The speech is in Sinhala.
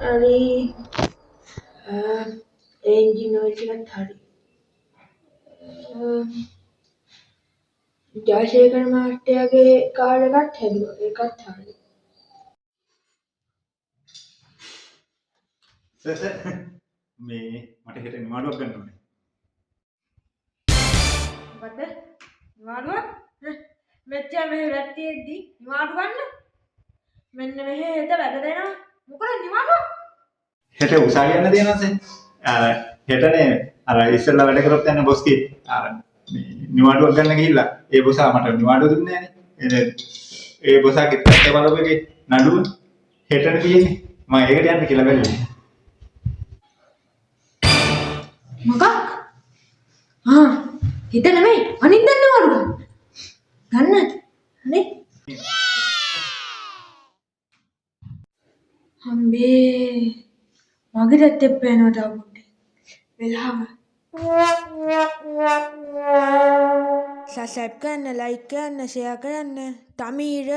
හරි එන්ජින් ඔයිල් ටිකත් හරි. ජයසේකර මහත්තයාගේ කාර් එකත් හැදුවා. ඒකත් හරි. සර් මේ මට හෙට නිවාඩුවක් ගන්න ඕනේ. මොකද? නිවාඩුවක්? මෙච්චර මෙහෙ රැට්ටියෙද්දි නිවාඩු ගන්න? මෙන්න මෙහෙ හෙට වැඩ දෙනවා. මොකද නිවාඩුවක්? හෙට උසාවිය යන්න දෙනවා සර්. හෙටනේ අර ඉස්සෙල්ලා වැඩ කරත් යන බොස් කී අර නිවාඩුවක් ගන්න ගිහිල්ලා ඒ බොසා මට නිවාඩුව දුන්නේ නැහැ. ඒ බොසාගේ පැත්ත බලපෙකේ නඩුව හෙටට තියෙන්නේ. මම ඒකට යන්න කියලා බැලුවේ. මොකක්? හිත නෙමෙයි අනිද්දා නිවාඩු ගන්න. නේ? හම්බේ මගේට එප්පේනවා තව පොඩ්ඩක්. වෙලාව. සබ්ස්ක්‍රයිබ් කරන්න, ලයික් කරන්න, ෂෙයා කරන්න. තමීර